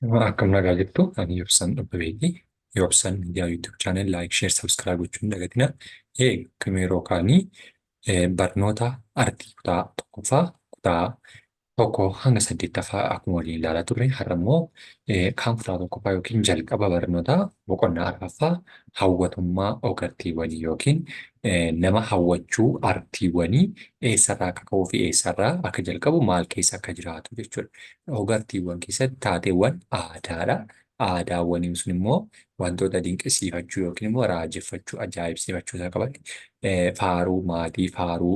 Akkam nagaa jirtu ani Yobsaan Dhibbeeti. Yobsaan miidiyaa YouTube channel like, share, subscribe gochuun dagatina. Akkuma yeroo kaanii barnoota artii kutaa tokkoffaa kutaa tokko hanga 8ffaa akkuma waliin ilaalaa turre har'a immoo kan kutaa tokkoffaa yookiin jalqaba barnoota boqonnaa 4ffaa hawwatummaa og-aartiiwwanii yookiin nama hawwachuu aartiiwwanii eessarraa akka ka'uu fi eessarraa akka jalqabu maal keessa akka jiraatu jechuudha. Og-aartiiwwan keessatti taateewwan aadaadha. Aadaawwaniin sun immoo wantoota dinqisiifachuu yookiin immoo raajeffachuu ajaa'ibsiifachuu isa qaban faaruu maatii faaruu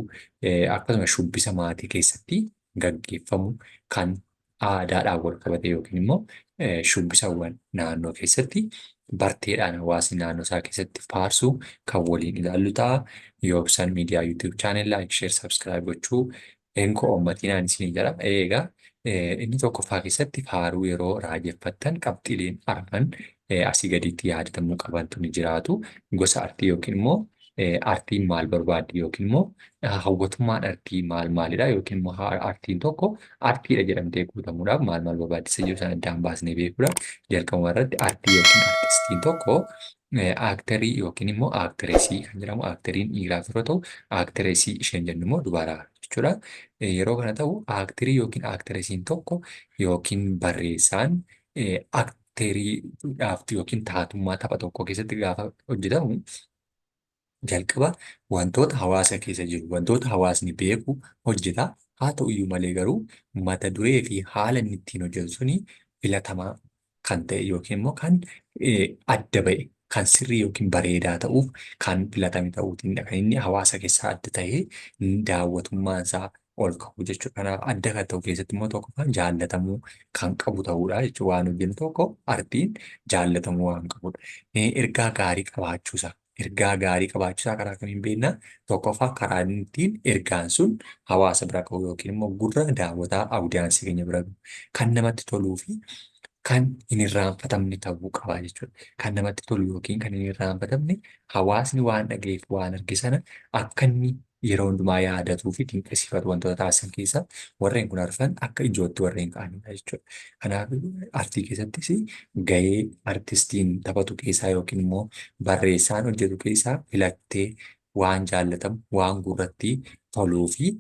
akkasumas shubbisa maatii keessatti gaggeeffamu kan aadaadhaan wal qabate yookiin immoo shubbisawwan naannoo keessatti barteedhaan hawaasni naannoo isaa keessatti faarsu kan waliin ilaallu ta'a. Yobsaan miidiyaa YouTube channel like, share, subscribe gochuu enkoo uummatinaan isin jedhama. Eegaa inni tokkoffaa keessatti faaruu yeroo raajeffattan qabxiileen arfan asii gaditti yaadatamuu qabantu ni jiraatu. Gosa artii yookiin immoo artiin maal barbaaddi yookiin immoo hawwatummaan artii maal maalidha yookiin immoo artiin tokko artiidha jedhamtee guutamuudhaaf maal maal barbaaddisa jiru sana addaan baasnee beekuudha. Jalqabuma irratti artii yookiin artistiin tokko aaktarii yookiin immoo aaktareesii kan jedhamu aaktariin dhiiraaf yeroo ta'u aaktareesii isheen jennu immoo dubaraa jechuudha. Yeroo kana ta'u aaktarii yookiin aaktareesiin tokko yookiin barreessaan aakteriidhaaf yookiin taatummaa tapha tokko keessatti gaafa hojjetamu jalqaba wantoota hawaasa keessa jiru wantoota hawaasni beeku hojjeta. Haa ta'u iyyuu malee garuu mata duree fi haala inni ittiin hojjetu suni filatamaa kan ta'e yookiin immoo kan adda ba'e kan sirrii yookiin bareedaa ta'uuf kan filatame ta'uutiinidha. Kan inni hawaasa keessaa adda ta'ee daawwatummaan isaa ol ka'u jechuudha. Kanaaf adda kan ta'u keessatti immoo tokkoffaan jaallatamuu kan qabu ta'uudha jechuudha. Waan hojjennu tokko artiin jaallatamuu waan qabudha. Ergaa gaarii qabaachuusaa. Ergaa gaarii qabaachuusaa karaa kamiin beekna? Tokkoffaa karaa ittiin ergaan sun hawaasa bira ga'u yookiin immoo gurra daawwataa awudiyaansii keenya bira ga'u kan namatti toluu fi kan hin irraanfatamne ta'uu qaba jechuudha. Kan namatti tolu yookiin kan hin irraanfatamne hawaasni waan dhaga'eef waan arge sana akka inni yeroo hundumaa yaadatuu fi dinqisiifatu wantoota taasisan keessaa warreen kun arfan akka ijootti warreen ka'anidha jechuudha. Kanaaf artii keessattis gahee artistiin taphatu keessaa yookiin immoo barreessaan hojjetu keessaa filattee waan jaallatamu waan gurratti toluu fi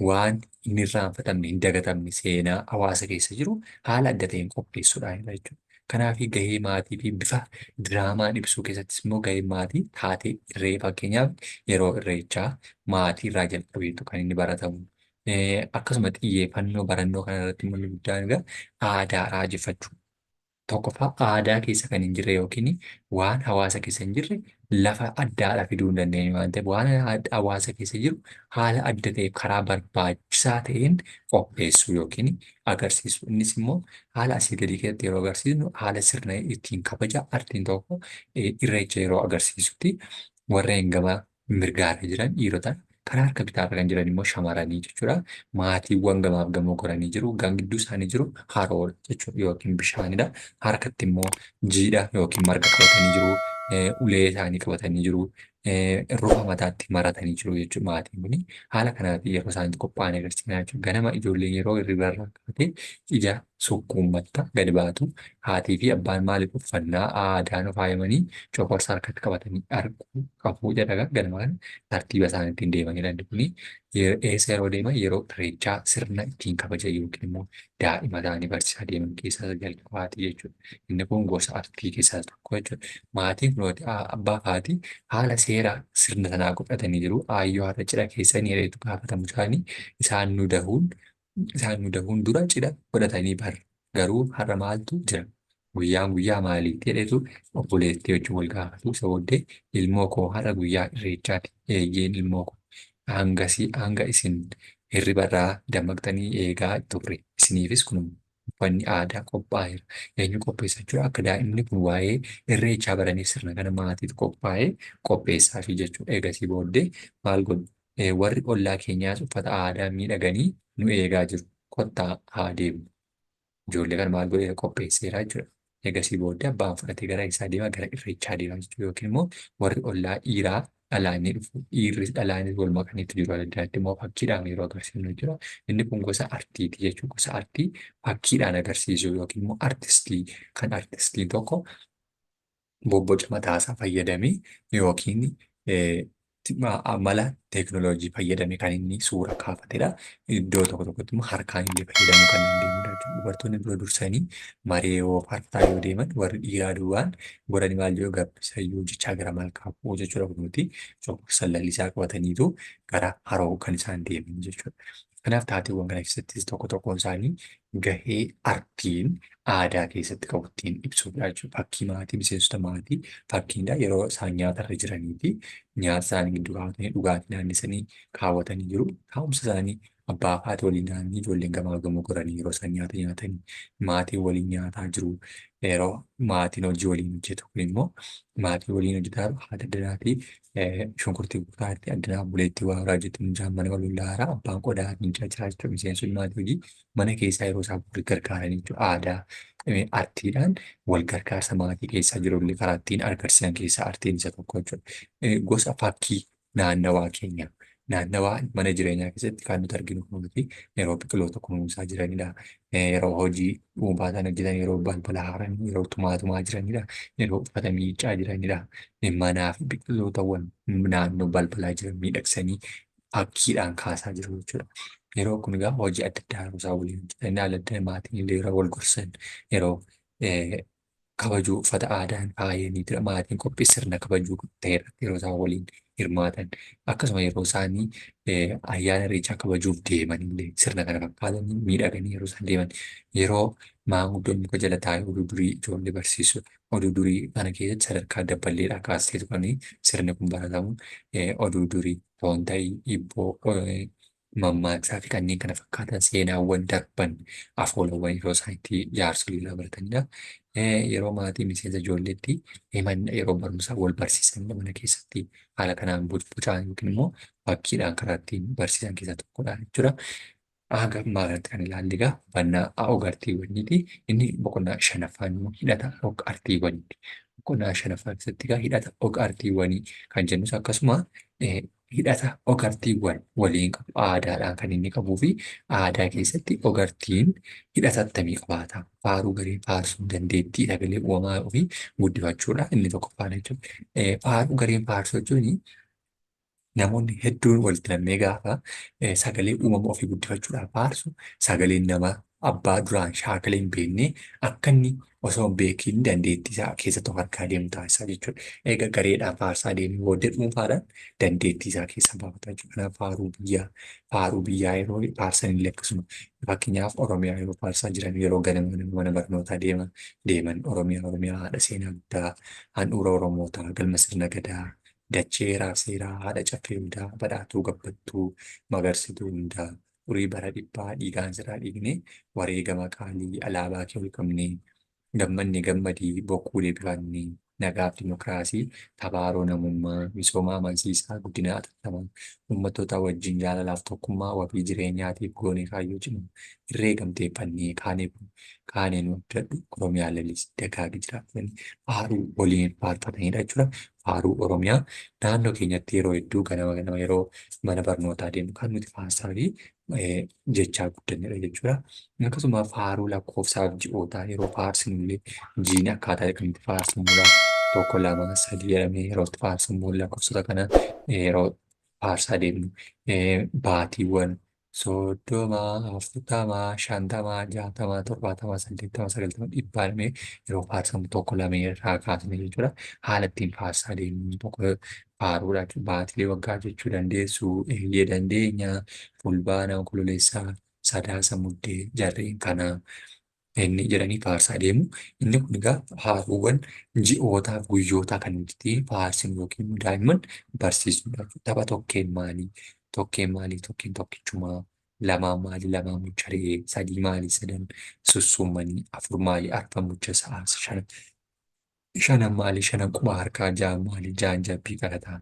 waan hin irraanfatamne hin dagatamne seenaa hawaasa keessa jiru haala adda ta'een qopheessuudhaan jechuudha. Kanaaf gahee maatii fi bifa diraamaan ibsuu keessattis immoo gahee maatii taatee irree fakkeenyaaf yeroo irreechaa maatii irraa jalqabeetu kan inni baratamu. Akkasuma xiyyeeffannoo barannoo kana irratti immoo guddaan egaa aadaa raajeffachuu. Tokkoffaa aadaa keessa kan hin jirre yookiin waan hawaasa keessa hin jirre lafa addaadhaa fiduu hin dandeenye waan ta'eef waan hawaasa keessa jiru haala adda ta'e karaa barbaachisaa ta'een qopheessuu yookiin agarsiisu. Innis immoo haala asii gadii keessatti yeroo agarsiisnu haala sirna ittiin kabaja artiin tokko irreecha yeroo agarsiisutti warreen gama mirgaarra jiran dhiirota karaa harka bitaarra kan jiran immoo shamarranii jechuudha. Maatiiwwan gamaaf gamoo godhanii jiru. Kan gidduu isaanii jiru haroodha jechuudha yookiin bishaanidha. Harkatti immoo jiidha yookiin marga qabatanii jiru. Ulee isaanii qabatanii jiru. Rufa mataatti maratanii jiru jechuudha maatiin kuni. Haala kanaatiin yeroo isaan qophaa'an agarsiisaa jechuudha. Ganama ijoolleen yeroo hirriba irraa kaatee ija sukkuummatta gadi baatu. Haatii fi abbaan maaliif uffannaa aadaan faayamanii coqorsa harkatti qabatanii arguu qabu jedhaga ganama kana tartiiba isaan ittiin deemanidha. Kuni eessa yeroo deeman yeroo irreechaa sirna ittiin kabaja yookiin immoo daa'ima isaanii barsiisaa deeman keessaa jalqabaati jechuudha. Inni kun gosa artii keessaa tokko jechuudha. Maatiin kun abbaa fi haati haala seera sirna sanaa godhatanii jiru. Aayyoo har'a cidha keessanii hedheetu gaafatamu isaanii isaan nu dahuun dura cidha godhatanii bar. Garuu har'a maaltu jira? Guyyaan guyyaa maaliitti jedhetu obboleettii wajjin wal gaafatu. Isa booddee ilmoo koo har'a guyyaa irreechaati. Eeyyeen ilmoo koo hanga isin hirriba irraa dammaqxanii eegaa turre. Isiniifis kun uffanni aadaa qophaa'eera. Eenyu qopheessa jechuudha. Akka daa'imni kun waa'ee irreechaa baraniif sirna kana maatiitu qophaa'ee qopheessaafi jechuudha. Eegasii booddee maal godhu? Warri ollaa keenyaas uffata aadaa miidhaganii nu eegaa jiru. Kottaa haa deemnu. Ijoollee kana maal godhee qopheesseera jechuudha. Eegasii booddee abbaan fudhatee gara isaa deema gara irreechaa deema jechuudha. Yookiin immoo warri ollaa dhiiraa dhalaanii dhufu dhiirris dhalaanis wal makaniitu jiru adda addaatti immoo fakkiidhaan yeroo agarsiifnu jira. Inni kun gosa artiiti jechuudha. Gosa artii fakkiidhaan agarsiisuu yookiin immoo artistii kan artistiin tokko bobboca mataasaa fayyadamee yookiin mala teekinooloojii fayyadame kan inni suura kaafatedha. Iddoo tokko tokkotti immoo harkaan illee fayyadamuu kan dandeenyudha jechuudha. Dubartoonni dura dursanii maree yoo fardaa yoo deeman warri dhiiraa duwwaan godhanii maal yoo gabbisayyuu jechaa gara malkaa bu'uu jechuudha. Kunuuti cokkursan lalisaa qabataniitu gara haroo kan isaan deeman jechuudha. Kanaaf taateewwan kana keessattis tokko tokkoon isaanii gahee artiin aadaa keessatti qabu ittiin ibsuudha jechuudha. Fakkii maatii, miseensota maatii fakkiidha yeroo isaan nyaatarra jiranii fi nyaata isaanii gidduu kaawwatanii dhugaatii naannisanii kaawwatanii jiru. Taa'umsa isaanii abbaa fi haati waliin naannii ijoolleen gamaa gamoo godhanii yeroo isaan nyaata nyaatanii maatiin waliin nyaataa jiru. Yeroo maatiin hojii waliin hojjetu kun immoo maatiin waliin hojjetaa jiru haadha addunaatii shunkurtii gurguraatti addunaa buleetti waa hojjetu minjaan mana waliin laaraa abbaan qodaa minjaa jira jechuudha. Miseensonni maatii hojii mana keessaa yeroo isaan wal gargaaran jechuudha. Aadaa artiidhaan wal gargaarsa maatii keessa jirullee karaa ittiin agarsiisan keessaa artiin isa tokko jechuudha. Gosa fakkii naannawaa keenya. Naannawaa mana jireenyaa keessatti kan nuti arginu kunuuti yeroo biqiloota kunuunsaa jiranidha. Yeroo hojii dhuunfaa sana hojjetan yeroo balbala haaran yeroo tumaa jiranidha. Yeroo uffata miiccaa jiranidha. Manaa fi biqilootawwan naannoo balbalaa jiran miidhagsanii fakkiidhaan kaasaa jiru jechuudha. Yeroo kun egaa hojii adda addaa yeroo isaan waliin hojjetan haala adda maatiin illee yeroo wal gorsan yeroo kabajuu uffata aadaan faayanii jira maatiin qophii sirna kabajuu ta'e irratti yeroo isaan waliin hirmaatan akkasuma yeroo isaanii ayyaana irreechaa kabajuuf deeman illee sirna kana fakkaatanii miidhaganii yeroo isaan deeman yeroo maanguddoon muka jala taa'ee oduu durii ijoollee barsiisu oduu durii kana keessatti sadarkaa dabballeedhaa kaasee turanii sirni kun baratamu oduu durii foon ta'ii ibboo mammaaksaa fi kanneen kana fakkaatan seenaawwan darban afoolawwan yeroo isaan itti jaarsolii baratanidha. Yeroo maatii miseensa ijoolleetti yeroo barumsaa wal barsiisan mana keessatti haala kanaan bocaan yookiin immoo fakkiidhaan karaa ittiin barsiisan keessaa tokkodha jechuudha. Aga ammaa kanatti kan ilaallu egaa boqonnaa Og-Aartiiwwaniiti. Inni boqonnaa 5ffaan immoo hidhata Og-Aartiiwwaniiti. Boqonnaa 5ffaa keessatti egaa hidhata Og-Aartiiwwanii kan jennus akkasuma hidhata Og-Aartiiwwan waliin qabu aadaadhaan kan inni qabuu fi aadaa keessatti Og-Aartiin hidhata akkamii qabaata? Faaruu garee faarsuu dandeettii sagalee uumamaa ofii guddifachuudha inni tokkoffaadha jechuudha. Faaruu gareen faarsuu jechuun namoonni hedduun walitti nammee gaafa sagalee uumama ofii guddifachuudhaaf faarsu sagaleen nama abbaa duraan shaakalee hin beekne akka inni osoo hin beekin dandeettii isaa keessatti of harkaa deemu taasisaa jechuudha. Egaa gareedhaan faarsaa deemee booddee dhuunfaadhaan dandeettii isaa keessa baafata jechuudha. Kanaaf faaruu biyyaa yeroo faarsan illee akkasuma fakkeenyaaf Oromiyaa yeroo faarsaa jiran yeroo ganama mana barnootaa deeman Oromiyaa haadha seenaa guddaa handhuura Oromootaa galma sirna gadaa dachee raabseeraa haadha caffee hundaa badhaatuu gabbattuu magarsituu hundaa urii bara dhibbaa dhiigaan siraa dhiignee wareegama qaalii alaabaa kee ol qabnee gammanne gammadii bokkuu deebifannee nagaaf dimokiraasii tabaaroo namummaa misooma amansiisaa guddina atattamaa uummattoota wajjin jaalalaaf tokkummaa wabii jireenyaatiif goonee kaayyoo cimu irree gamteeffannee kaanee nu abdadhu Oromiyaa lalisii dagaagi jiraatanii faaruu waliin faarfatanidha jechuudha. Faaruu Oromiyaa naannoo keenyatti yeroo hedduu ganama yeroo mana barnootaa deemu kan nuti faarsaa fi jechaa guddannedha jechuudha. Akkasuma faaruu lakkoofsaaf ji'ootaa yeroo faarsinu illee jiini akkaataa kan itti faarsamudha. Tokko lama sadii jedhamee yeroo itti faarsamu lakkoofsota kana yeroo faarsaa deemnu baatiiwwan soddomaa, afurtamaa, shantamaa, jaatamaa, torbaatamaa, saddeettamaa, sagaltamaa dhibbaa jedhamee yeroo faarsamu tokko lama irraa kaasne jechuudha. Haala ittiin faarsaa deemnu tokko faaruudha. Baatilee waggaa jechuu dandeessu, eeyyee dandeenya, fulbaana, onkololeessaa, sadaasa, muddee, jarreen kana inni jedhanii faarsaa deemu. Inni kun egaa faaruuwwan ji'ootaaf guyyootaa kan nuti faarsinu yookiin daa'imman barsiisnudha. Tapha tokkeen maalii? Tokkeen maalii? Tokkeen tokkichumaa. Lamaan maalii? Lamaan mucha re'ee. Sadii maalii? Sadan sussuumanii. Afur maalii? Arfan mucha sa'aa. Shanan maalii? Shanan quba harkaa. Ja'an maalii? Ja'an jabbii qarataa.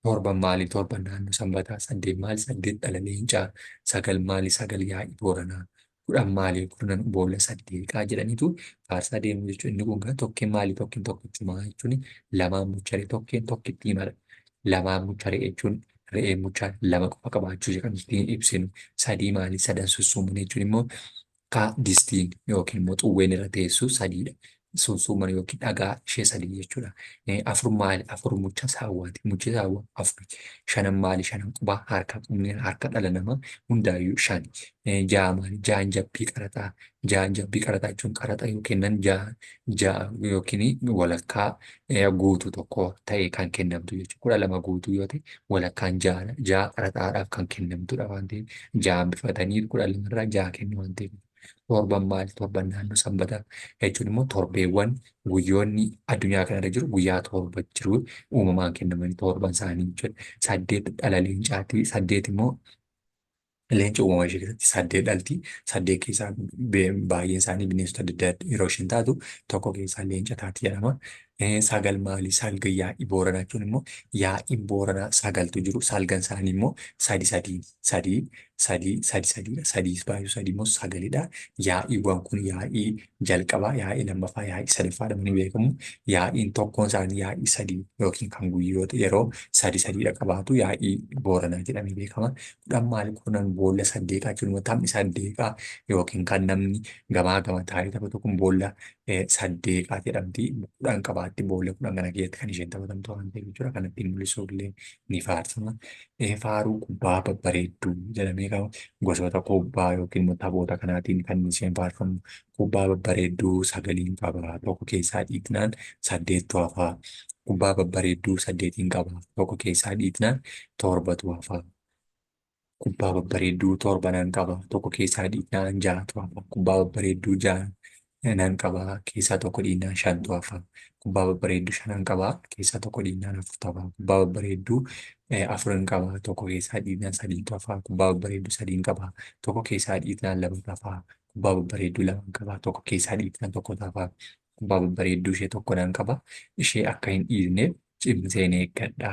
Torban maalii? Torban naannoo sanbataa. Saddeet maalii? Saddeet dhala leencaa. Sagal maalii? Sagal yaa'ii booranaa. kudhan maalii kurnan boolla saddeeqaa jedhaniitu faarsaa deemu jechuudha. Inni kun kan tokkeen maalii tokkeen tokkichumaa jechuun lamaan mucharee tokkeen tokkittii mala. Lamaan mucharee jechuun re'ee muchaa lama qofa qabaachuu kan ittiin ibsinu. Sadii maalii sadan sussuumanii jechuun immoo distiin yookiin immoo xuwween irra teessu sadiidha. Sunsuuman yookiin dhagaa ishee sadii jechuudha. Afur maali? Afur mucha saawwaati. Muchi saawwa afur. Shanan maali? Shanan qubaa harka qubni harka dhala namaa hundaayyuu shani. Ja'a maali? Ja'an jabbii qaraxaa. Ja'an jabbii qaraxaa jechuun qaraxa yookiin nan ja'a yookiin walakkaa guutuu tokko ta'e kan kennamtu jechuudha. 12 guutuu yoo ta'e walakkaan ja'a qaraxaadhaaf kan kennamtudha waan ta'eef ja'an bifatanii 12 irraa ja'a kennu waan ta'eef. Torban maali? Torban naannoo sanbataa jechuun immoo torbeewwan guyyoonni addunyaa kanarra jiru guyyaa torba jiru uumamaan kennamanii torban isaanii jechuudha. 8 dhala leencaati. 8 immoo leenca uumama ishee keessatti 8 dhalti. 8 keessaa baay'een isaanii bineensota adda addaa yeroo isheen taatu tokko keessaa leenca taati jedhama. 9 maali? Salga yaa'ii booranaa jechuun immoo yaa'iin booranaa 9tu jiru. Salgan isaanii immoo sadii. Sadii baay'ee sadii immoo 9dha. Yaa'iiwwan kun yaa'ii jalqabaa, yaa'ii lammaffaa, yaa'ii sadaffaa jedhamanii beekamu. Yaa'iin tokkoon isaanii yaa'ii sadii yookiin kan guyyoota yeroo sadiidha qabaatu yaa'ii booranaa jedhamee beekama. Kudhan maali? Kurnan boolla saddeeqaa jechuun taphni saddeeqaa yookiin kan namni gamaa gama taa'ee taphatu kun boolla saddeeqaa jedhamti. Kudhan qabaatti boolla kudhan kana keessatti kan isheen taphatamtu waan ta'eef jechuudha. Kan ittiin mul'isuuf illee ni faarsama. Faaruu kubbaa babbareedduu jedhamee qaba. Gosoota kubbaa yookiin immoo taphoota kanaatiin kan isheen faarfamu. Kubbaa babbareedduu sagaliin qaba. Tokko keessaa dhiitnaan 8tu hafaa. Kubbaa babbareedduu 8 qaba. Tokko keessaa dhiitnaan 7tu hafaa. Kubbaa babbareedduu 7 qaba. Tokko keessaa dhiitnaan 6tu hafa. Kubbaa babbareedduu 6 qaba. Keessaa tokko dhiitnaan 5tu hafa. Kubbaa babbareedduu 5 qaba. Keessaa tokko dhiitnaan 4tu hafa. Kubbaa babbareedduu 4 qaba. Tokko keessaa dhiitnaan 3tu hafa. Kubbaa babbareedduu 3 qaba. Tokko keessaa dhiitnaan 2tu hafa. Kubbaa babbareedduu 2 qaba. Tokko keessaa dhiitnaan 1tu hafa. Kubbaa babbareedduu ishee tokkodhaan qaba. Ishee akka hin dhiisneef cimseen eeggadha.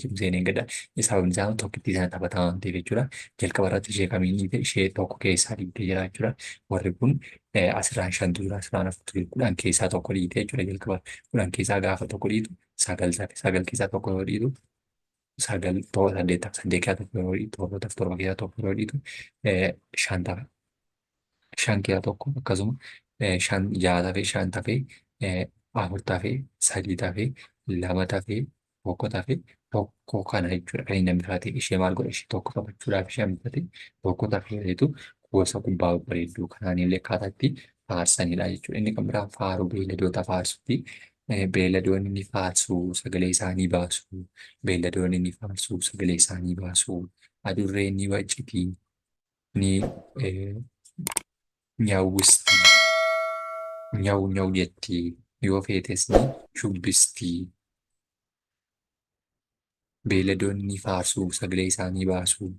Cimseen eeggadha. Sababni isaa tokkittii sana taphataa waan ta'eef jechuudha. Jalqaba irratti ishee kamiin dhiite ishee tokko keessaa dhiitee jira jechuudha. Warri kun asirraan 5tu jira, asirraan 4tu jira. 10 keessaa tokko dhiite jechuudha jalqaba. 10 keessaa gaafa tokko dhiitu 9 taate. 9 keessaa tokko yoo dhiitu 9 torba 8 ta'a. 8 keessaa tokko yoo dhiitu torba ta'a. 7 keessaa tokko yoo dhiitu 5 ta'a. 5 keessaa tokko akkasuma 6 tafee 5 tafee 4 tafee 3 tafee 2 tafee 1 tafee tokko kana jechuudha. Kan inni biraate ishee maal godha? Ishee tokko taphachuudhaaf ishee hambifate tokko tafee jedhetu gosa kubbaa babbareedduu kanaan illee akkaataa itti faarsanidha jechuudha. Inni kan biraan faaruu beeyladoota faarsuuti. Beeyladoonni ni faarsu sagalee isaanii baasu. Beeyladoonni ni faarsu sagalee isaanii baasu. Adurreen ni wacciti ni nyawwisti. Nyawu jetti. Yoo feetes ni shubbisti. Beeyladoonni ni faarsu sagalee isaanii baasu.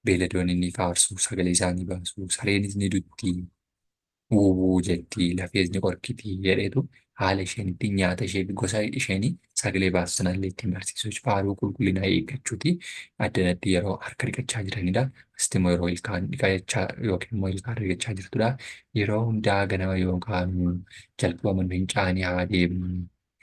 Beeyladoonni ni faarsu sagalee isaanii baasu. Sareenis ni dutti. Wuwuu jetti. Lafees ni qorkiti jedhetu haala isheen ittiin nyaata ishee gosa isheen sagalee baasu sanallee ittiin barsiisu. Faaruu qulqullinaa eeggachuuti. Addanatti yeroo harka dhiqachaa jiranidha. Asitti immoo yeroo ilkaan dhiqachaa yookiin immoo ilkaan dhiqachaa jirtudha. Yeroo hundaa ganama yookaan jalqaba mana fincaanii haa deemnu.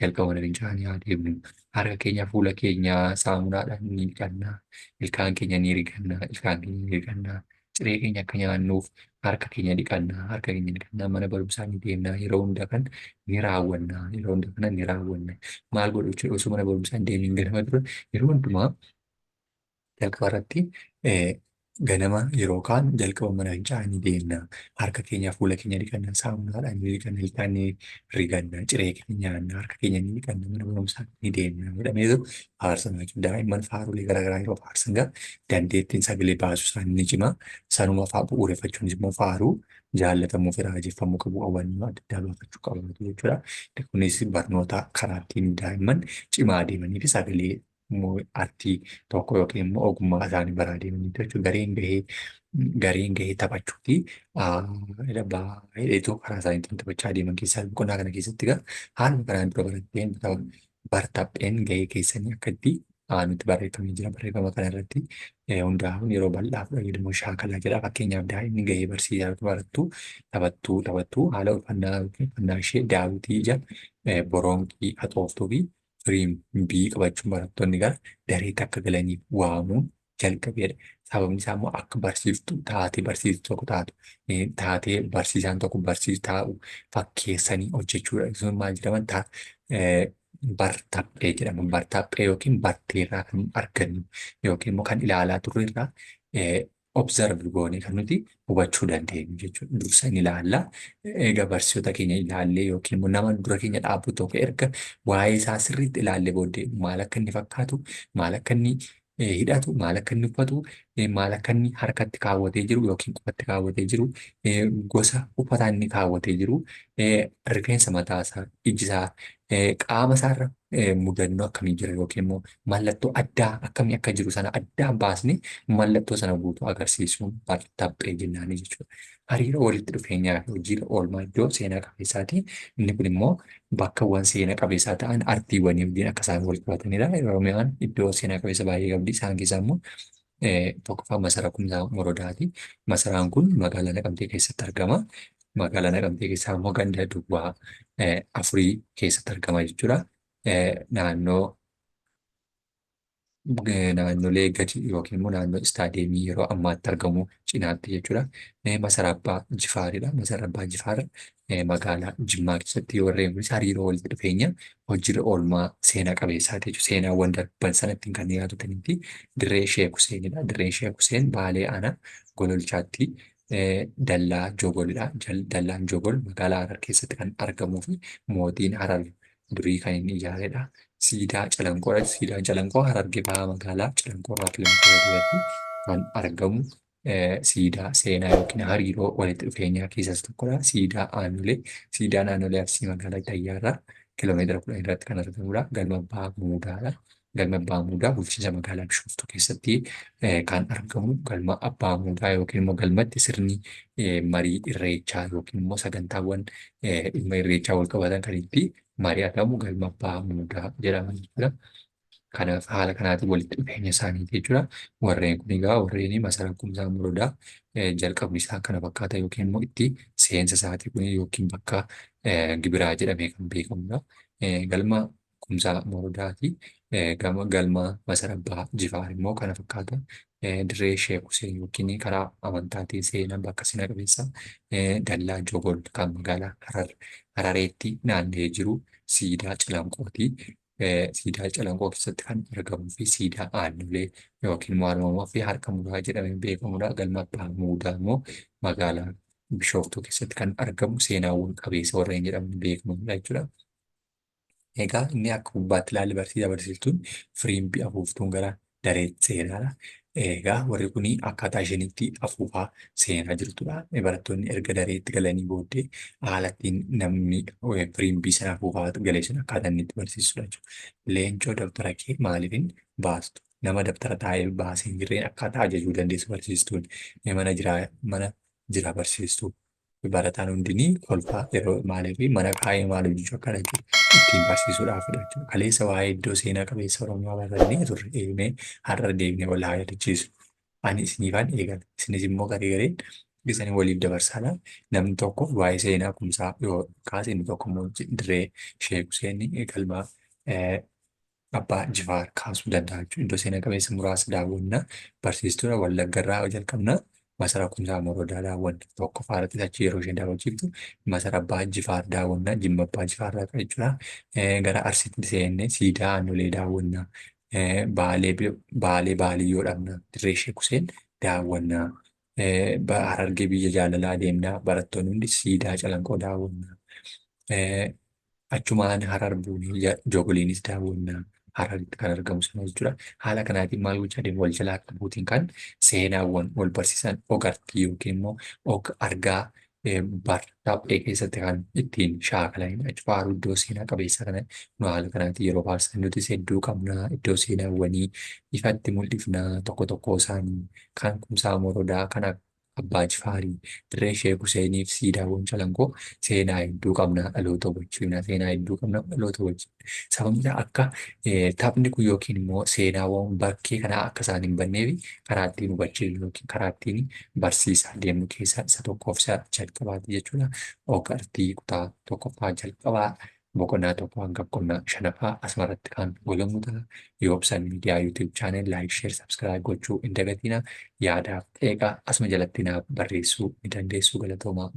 Jalqaba mana fincaanii haa deemnu. Harka keenya fuula keenya saamunaadhaan ni dhiqannaa. Ilkaan keenya ni riganna. Ilkaan keenya ni riganna. Ciree keenya akka nyaannuuf harka keenya dhiqannaa. Harka keenya dhiqannaa. Mana barumsaa ni deemnaa. Yeroo hunda kan ni raawwannaa. Yeroo hunda kana ni raawwanna. Maal godhu jechuudha osoo mana barumsaa hin deemin ganama dura yeroo hundumaa jalqaba irratti ganama yeroo kaan jalqaba mana fincaanii deemna. Harka keenya fuula keenya dhiqannaa. Saamunaadhaan ni dhiqanna. Ilkaan ni riganna. Ciree keenya nyaanna. Harka keenya ni dhiqanna. Mana barumsaa ni deemna. Jedhameetu faarsan jechuudha. Daa'imman faaruulee garaagaraa yeroo faarsan dandeettiin sagalee baasu isaanii ni cima. Sanuma fa'aa bu'uureffachuunis immoo faaruu jaallatamuu fi raajeffamuu qabu hubannoo adda addaa baafachuu qabaatu jechuudha. Kunis barnoota karaa ittiin daa'imman cimaa adeemanii fi sagalee artii tokko yookiin immoo ogummaa isaanii baraa deemanii jechuudha. Gareen gahee taphachuuti. Baay'eetu karaa isaanii ittiin taphachaa deeman keessaa boqonnaa kana keessatti haaluma kanaan dura baratteen bartapheen gahee keessanii akka itti aanutti barreeffamee jira. Barreeffama kana irratti hundaa'uun yeroo bal'aaf fayyadamu shaakalaa jedha. Fakkeenyaaf daa'imni gahee barsiisaa barattu taphattuu haala uffannaa ishee daawwitii ija boronqii haxooftuu fi firimbii qabachuun barattoonni gara dareetti akka galaniif waamuun jalqabeedha. Sababni isaa immoo akka barsiiftuu taatee barsiistuu tokko taatu taatee barsiisaan tokko barsiisu taa'u fakkeessanii hojjechuudha. Sun maal jedhaman bartaphee jedhama. Bartaphee yookiin barteerraa kan argannu yookiin immoo kan ilaalaa turreerraa observe goonee kan nuti hubachuu dandeenyu jechuudha. Dursa ni ilaalla. Egaa barsiisota keenya ilaallee yookiin immoo nama dura keenya dhaabbatu tokko erga waa'ee isaa sirriitti ilaallee booddee maal akka inni fakkaatu, maal akka inni hidhatu, maal akka inni uffatu, maal akka inni harkatti kaawwatee jiru yookiin qubatti kaawwatee jiru, gosa uffataa inni kaawwatee jiru, rifeensa mataasaa, ijisaa, qaama isaarra mudannoo akkamii jira yookiin immoo mallattoo addaa akkamii akka jiru sana addaan baasnee mallattoo sana guutuu agarsiisuun bartaphee jennaanii jechuudha. Hariiroo walitti dhufeenyaa fi hojiirra oolmaa iddoo seenaa qabeessaati. Inni kun immoo bakkawwan seena qabeessaa ta'an artiiwwanii wajjin akka isaan wal qabatanidha. Oromiyaan iddoo seenaa qabeessa baay'ee qabdi. Isaan keessaa immoo tokkoffaa masaraa Kumsaa Morodaati. Masaraan kun magaalaa Naqamtee keessatti argama. Magaalaa Naqamtee keessaa immoo ganda duwwaa afurii keessatti argama jechuudha. Naannolee gadi yookiin immoo naannoo istaadiyeemii yeroo ammaatti argamu cinaatti jechuudha. Masaraa Abbaa Jifaaridha. Masaraa Abbaa Jifaar magaalaa Jimmaa keessatti warreen kunis hariiroo walitti dhufeenya hojiirra oolmaa seenaa qabeessaati jechuudha. Seenaawwan darban sanatti kan yaadatanitti dirree Sheek Huseenidha. Dirreen Sheek Huseen Baalee Aanaa Gololchaatti dallaa Jogolidha. Dallaan Jogol magaalaa Harar keessatti kan argamuu fi mootiin Harar durii kan inni ijaaredha. Siidaa Calanqoodha. Siidaan Calanqoo Harargee bahaa magaalaa Calanqoo irraa kiiloomeetira duratti kan argamu siidaa seenaa yookiin hariiroo walitti dhufeenyaa keessas tokkodha. Siidaan Aanolee Arsii magaalaa Itaayyaa irraa kiiloomeetira 10 irratti kan argamudha. Galma Abbaa Muudaadha. Galma Abbaa Muudaa bulchiinsa magaalaa Bishooftuu keessatti kan argamu galma Abbaa Muudaa yookiin immoo galmatti sirni marii irreechaa yookiin immoo sagantaawwan dhimma irreechaa wal qabatan kan itti mari'atamu galma Abbaa Muudaa jedhama jechuudha. Kanaaf haala kanaatiin walitti dhufeenya isaaniiti jechuudha. Warreen kun egaa warreen masaraa Kumsaa Morodaa jalqabni isaa kana fakkaata yookiin immoo itti seensa isaatii kun yookiin bakka gibiraa jedhamee kan beekamudha. Galma Kumsaa Morodaati. Galma masaraa Abbaa Jifaar immoo kana fakkaata. Dirree Sheek Huseen yookiin karaa amantaatiin seenaa bakka seenaa qabeessa dallaa Jogol kan magaalaa Harareetti naanna'ee jiru siidaa Calanqooti. Siidaa Calanqoo keessatti kan argamuu fi siidaa Aanolee yookiin Maalmamaa fi Harka Mudaa jedhamee beekamudha. Galma Abbaa Muudaa immoo magaalaa Bishooftuu keessatti kan argamu seenaawwan qabeessa warreen jedhamuun beekamudha jechuudha. Egaa inni akka gubbaatti ilaalle barsiiftuun firimbii afuuftuun gara dareetti seenaadha. Egaa warri kun akkaataa isheen itti afuufaa seenaa jirtudha. Barattoonni erga dareetti galanii booddee haala ittiin namni firimbii sana afuufaa galee sun akkaataa inni itti barsiisudha jechuudha. Leencoo dabtara kee maaliifin baastu? Nama dabtara taa'ee baasee hin jirreen akkaataa ajajuu dandeessu barsiistuun. Mana jira barsiistuu. Barataan hundinii kolfaa yeroo maaliif mana kaayee maal hojjechuu akkana jechuudha. Ittiin barsiisuudhaafidha jechuudha. Kaleessa waa'ee iddoo seenaa qabeessa Oromiyaa barannee turre eegnee har'a deebinee wal haa yaadachiisu. Ani isiniifan eegala. Isinis immoo gareen isanii waliif dabarsaadha. Namni tokko waa'ee seenaa Kumsaa yoo kaase inni tokko immoo dirree Sheek Huseen galma Abbaa Jifaar kaasuu danda'a jechuudha. Iddoo seenaa qabeessa muraasa daawwannaa barsiistuudha Wallaggarraa jalqabna. Masaraa Kumsaa Morodaa daawwanna tokko faaratti achi yeroo isheen daawwachiiftu masaraa Abbaa Jifaar daawwanna Jimma Abbaa Jifaar irraa jechuudha. Gara Arsiitti seennee siidaa Aanolee daawwanna. Baalee Baaliyyoo dhabna dirree Sheek Huseen daawwanna. Harargee biyya jaalalaa deemna barattoonni hundi siidaa Calanqoo daawwanna. Achumaan Harar buunee Jogoliinis daawwanna. Hararitti kan argamu sana jechuudha. Haala kanaatiin maal gochaa deemu wal jalaa qabuutiin kan seenaawwan wal barsiisan og-artii yookiin immoo og-argaa bartaphee keessatti kan ittiin shaakalanidha jechuudha. Faaruu iddoo seenaa qabeessa kana nu haala kanaatiin yeroo faarsan nutis hedduu qabna. Iddoo seenaawwanii ifatti mul'ifna tokko tokko isaanii kan Kumsaa Morodaa kan Abbaa Jifaarii, Dirree Sheek Huseeniif siidaawwan calanqoo seenaa hedduu qabna dhaloota wajjin seenaa hedduu qabna dhaloota wajjin. Sababni isaa akka taphni kun yookiin immoo seenaawwan bakkee kanaa akka isaan hin bannee fi karaa ittiin hubachiisnu yookiin karaa ittiin barsiisaa deemnu keessaa isa tokkoof isa jalqabaati jechuudha. Og-Aartii kutaa tokkoffaa jalqabaa boqonnaa tokko hanga boqonnaa shanaffaa asumarratti kan goolamu ta'a. Yoobsan miidiyaa YouTube chaanel laayik, sheer, sabskiraayib gochuu hin dagatinaa. Yaadaaf eegaa asuma jalatti naaf barreessuu ni dandeessu. Galatoomaa.